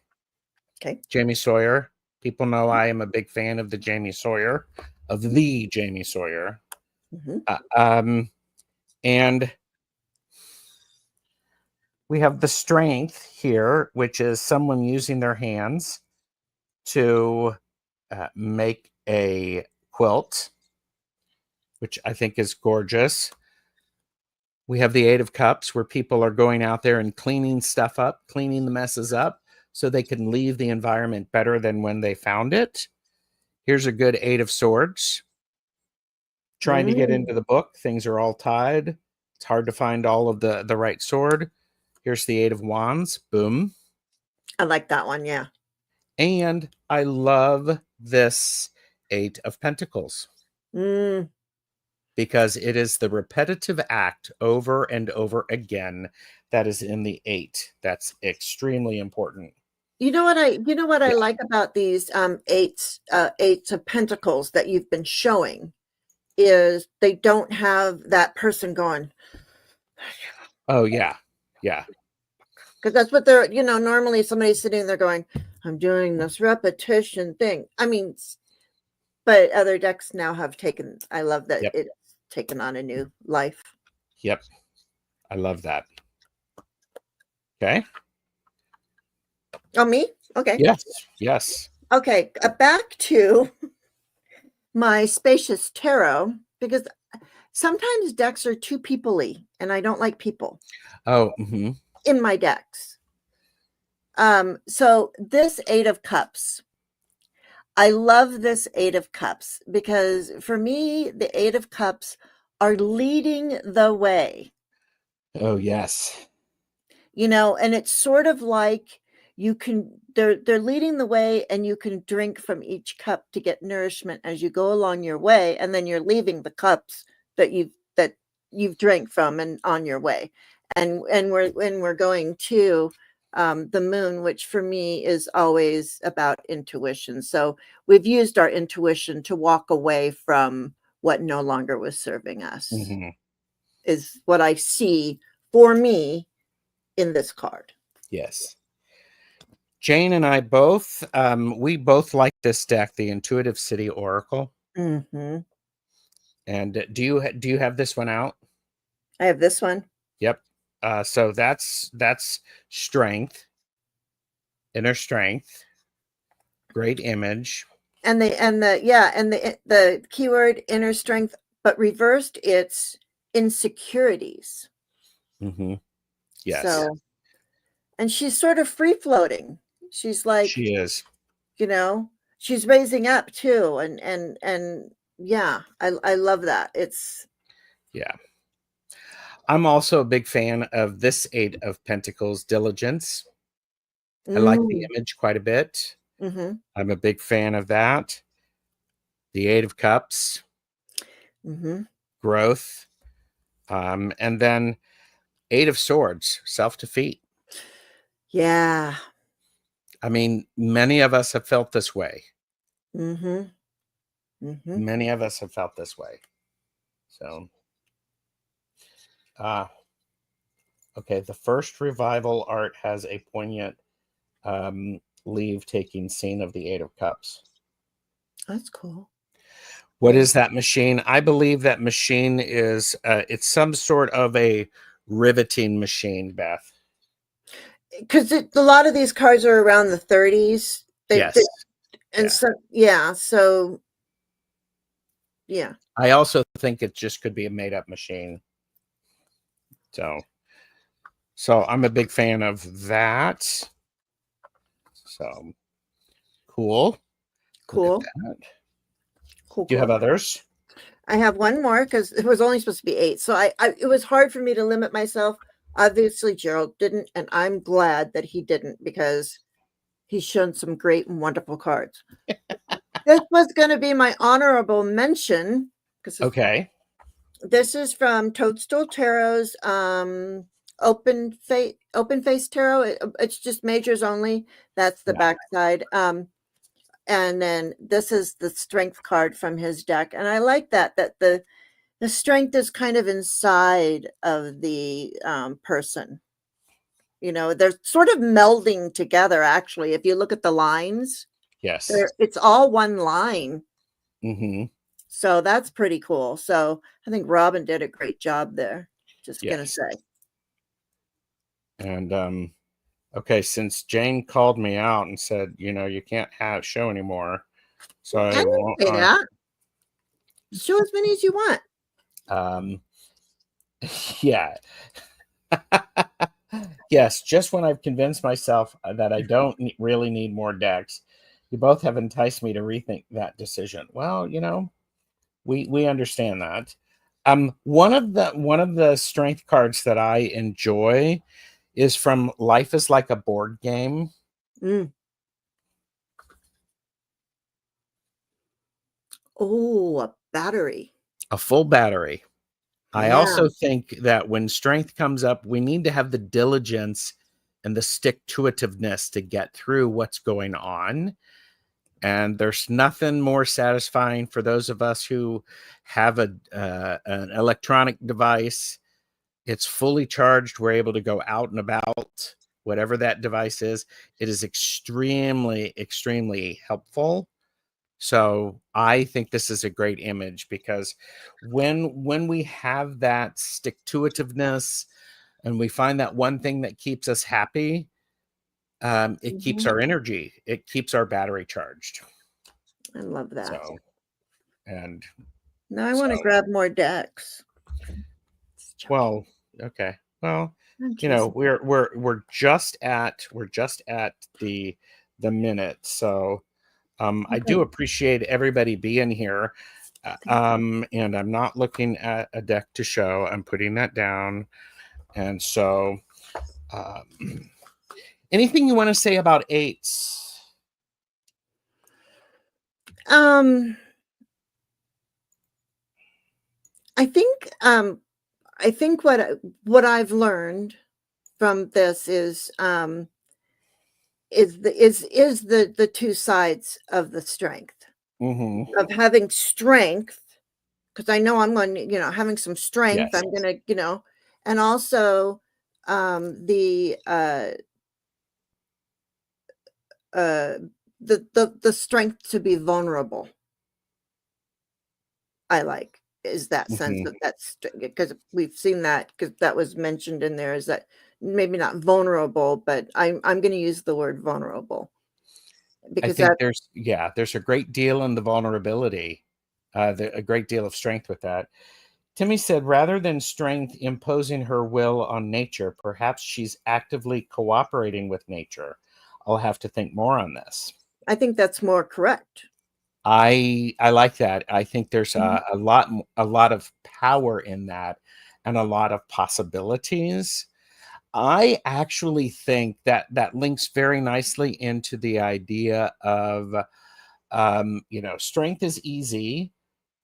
Okay. Jamie Sawyer. People know I am a big fan of the Jamie Sawyer. And we have the Strength here, which is someone using their hands to make a quilt, which I think is gorgeous. We have the Eight of Cups, where people are going out there and cleaning stuff up, cleaning the messes up, so they can leave the environment better than when they found it. Here's a good Eight of Swords. Trying to get into the book. Things are all tied. It's hard to find all of the right sword. Here's the Eight of Wands. Boom. I like that one, yeah. And I love this Eight of Pentacles. Because it is the repetitive act over and over again that is in the eight. That's extremely important. You know what I like about these eights of Pentacles that you've been showing is they don't have that person going, oh yeah, because that's what they're, normally somebody's sitting there going, I'm doing this repetition thing. I mean, but other decks now have taken, I love that it's taken on a new life. Yep. I love that. Okay. Oh, me? Okay. Yes. Okay. Back to my spacious tarot, because sometimes decks are too people-y, and I don't like people. Oh, in my decks. So this Eight of Cups, I love this Eight of Cups because for me, the Eight of Cups are leading the way. Oh, yes. And it's sort of like they're leading the way, and you can drink from each cup to get nourishment as you go along your way, and then you're leaving the cups that you've drank from and on your way. And we're going to the moon, which for me is always about intuition. So we've used our intuition to walk away from what no longer was serving us, is what I see for me in this card. Yes. Jane and I both, we both like this deck, the Intuitive City Oracle. And do you have this one out? I have this one. Yep. So that's strength, inner strength, great image. And the keyword inner strength, but reversed, it's insecurities. Yes. So, and she's sort of free floating. She's like, she is, she's raising up too. And yeah, I love that. It's, yeah. I'm also a big fan of this Eight of Pentacles, Diligence. I like the Mm. image quite a bit. Mhm. I'm a big fan of that. The Eight of Cups, Mhm. growth. And then Eight of Swords, self-defeat. Yeah. I mean, many of us have felt this way. Mhm. Mhm. Many of us have felt this way. So, okay, the first revival art has a poignant leave-taking scene of the Eight of Cups. That's cool. What Yeah. is that machine? I believe that machine is, it's some sort of a riveting machine, Beth. Because a lot of these cards are around the 30s. Yes. And Yeah. so, yeah. So, yeah. I also think it just could be a made-up machine. So I'm a big fan of that. So cool. Look at Cool. that. Cool. Do you have Cool. others? I have one more because it was only supposed to be 8. So it was hard for me to limit myself. Obviously, Gerald didn't, and I'm glad that he didn't because he's shown some great and wonderful cards. This was going to be my honorable mention because Okay. this is from Toadstool Tarot's open face tarot. It's just majors only. That's the Yeah. backside. And then this is the strength card from his deck, and I like that the strength is kind of inside of the person. You know, they're sort of melding together. Actually, if you look at the lines, Yes. it's all one line. Mm-hmm. So that's pretty cool. So I think Robin did a great job there. Just gonna Yes. say. And okay, since Jane called me out and said, you can't have show anymore, so I I didn't won't. say that. Show as many as you want. Um, yeah. Yes, just when I've convinced myself that I don't really need more decks, you both have enticed me to rethink that decision. Well, we understand that. One of the strength cards that I enjoy is from Life is Like a Board Game. Mm. Oh, a battery. A full battery. I Yeah. also think that when strength comes up, we need to have the diligence and the stick-to-itiveness to get through what's going on. And there's nothing more satisfying for those of us who have an electronic device. It's fully charged. We're able to go out and about, whatever that device is. It is extremely, extremely helpful. So I think this is a great image because when we have that stick-to-itiveness and we find that one thing that keeps us happy, it keeps Mhm. our energy. It keeps our battery charged. I love that. So, and Now I so, want to grab more decks. well, okay. Well, I'm teasing. we're just at the minute. So, I do Okay. appreciate everybody being here. Thank you. And I'm not looking at a deck to show. I'm putting that down. And so, anything you want to say about eights? Um, I think what I've learned from this is the two sides of the strength Mm-hmm. of having strength because I know I'm going to, having some strength. Yes. I'm going to, and also the uh the strength to be vulnerable. I like is that sense Mm-hmm. of that's because we've seen that because that was mentioned in there is that maybe not vulnerable, but I'm going to use the word vulnerable I because think that there's a great deal in the vulnerability, a great deal of strength with that. Timmy said, rather than strength imposing her will on nature, perhaps she's actively cooperating with nature. I'll have to think more on this. I think that's more correct. I like that. I think there's Mhm. a lot of power in that, and a lot of possibilities. I actually think that that links very nicely into the idea of, strength is easy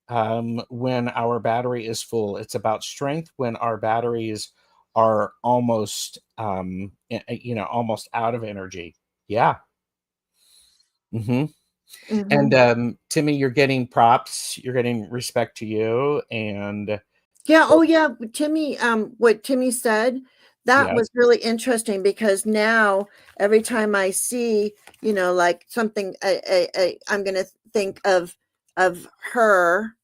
when our battery is full. It's about strength when our batteries are almost, almost out of energy. Yeah. hmm And Mhm. Timmy, you're getting props. You're getting respect to you. And Yeah, oh yeah, Timmy, what Timmy said, that yes, was really interesting because now every time I see, like something, I'm gonna think of her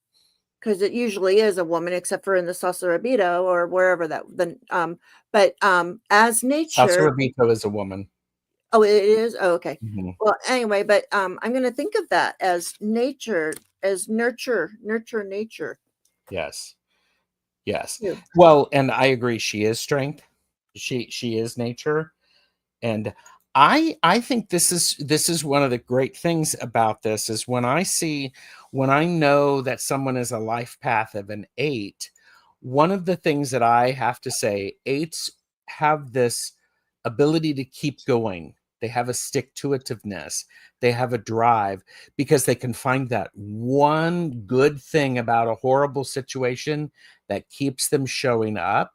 because it usually is a woman, except for in the Sasarabito or wherever that the but as nature. Sasorabito is a woman. Oh, it is? Oh, okay. Mhm. Well, anyway, but I'm gonna think of that as nature, as nurture nature Yes. Yes. too. Well, and I agree. She is strength. She is nature. And I think this is one of the great things about this is when I know that someone is a life path of an eight, one of the things that I have to say, eights have this ability to keep going. They have a stick to itiveness. They have a drive because they can find that one good thing about a horrible situation that keeps them showing up.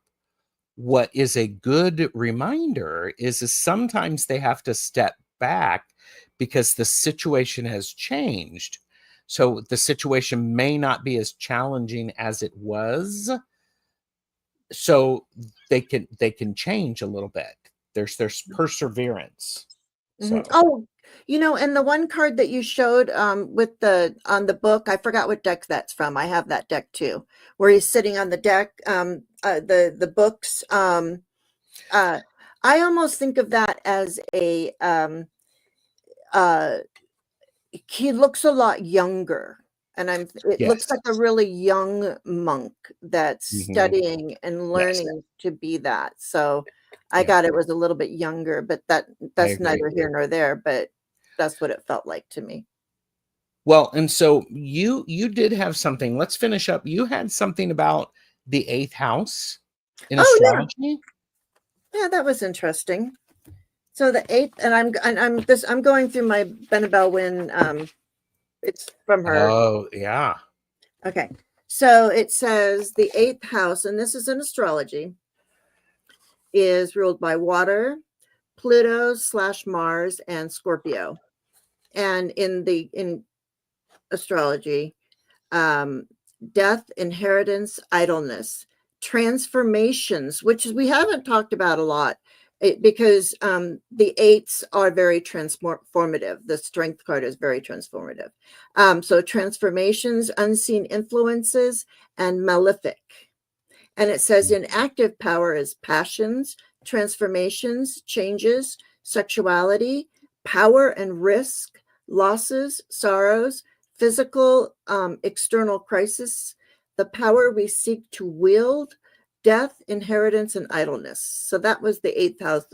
What is a good reminder is sometimes they have to step back because the situation has changed. So the situation may not be as challenging as it was. So they can change a little bit. There's perseverance. Mhm. So Oh, and the one card that you showed with the on the book, I forgot what deck that's from. I have that deck too, where he's sitting on the deck, the books. Uh, I almost think of that as a uh, he looks a lot younger, and it looks yes. like a really young monk that's Mhm. studying and Yes. learning to be that. So I Yeah, got it was a little bit younger, but I that's agree. neither here nor there, but that's what it felt like to me. Well, and so you did have something. Let's finish up. You had something about the eighth house in Oh yeah. astrology. Yeah, that was interesting. So the eighth, and I'm going through my Benabel Win. It's from her. Oh, yeah. Okay. So it says the eighth house, and this is in astrology, is ruled by water, Pluto / Mars, and Scorpio. And in astrology, um, death, inheritance, idleness, transformations, which we haven't talked about a lot because the eights are very transformative. The strength card is very transformative. So transformations, unseen influences, and malefic. And it says in active power is passions, transformations, changes, sexuality, power and risk, losses, sorrows, physical, external crisis, the power we seek to wield, death, inheritance, and idleness. So that was the eighth house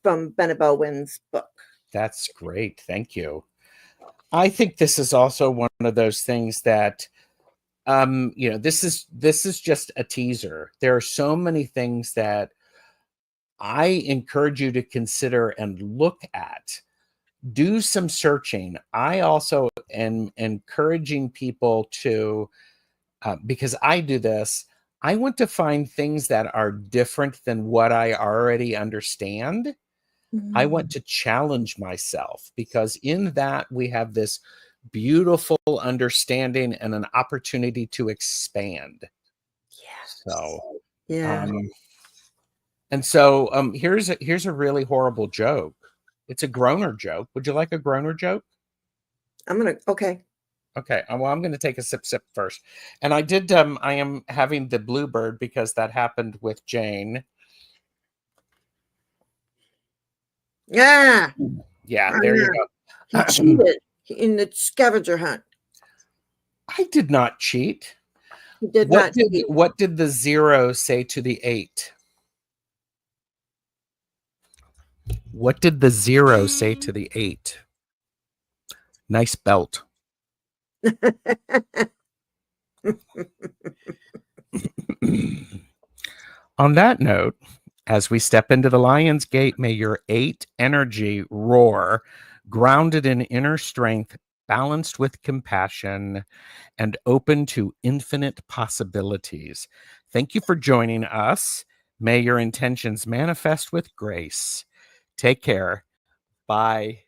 from Benabel Wynn's book. That's great. Thank you. I think this is also one of those things that this is just a teaser. There are so many things that I encourage you to consider and look at. Do some searching. I also am encouraging people to because I do this, I want to find things that are different than what I already understand. I want Mm. to challenge myself because in that we have this beautiful understanding and an opportunity to expand. Yes. So, Yeah. um, and so here's a really horrible joke. It's a groaner joke. Would you like a groaner joke? Okay. Okay, well, I'm going to take a sip first. And I am having the bluebird because that happened with Jane. Yeah. Yeah, there you He go. cheated in the scavenger hunt. I did not cheat. He did not cheat. What did the zero say to the eight? What did the zero say to the eight? Nice belt. On that note, as we step into the Lion's Gate, may your 8 energy roar, grounded in inner strength, balanced with compassion, and open to infinite possibilities. Thank you for joining us. May your intentions manifest with grace. Take care. Bye.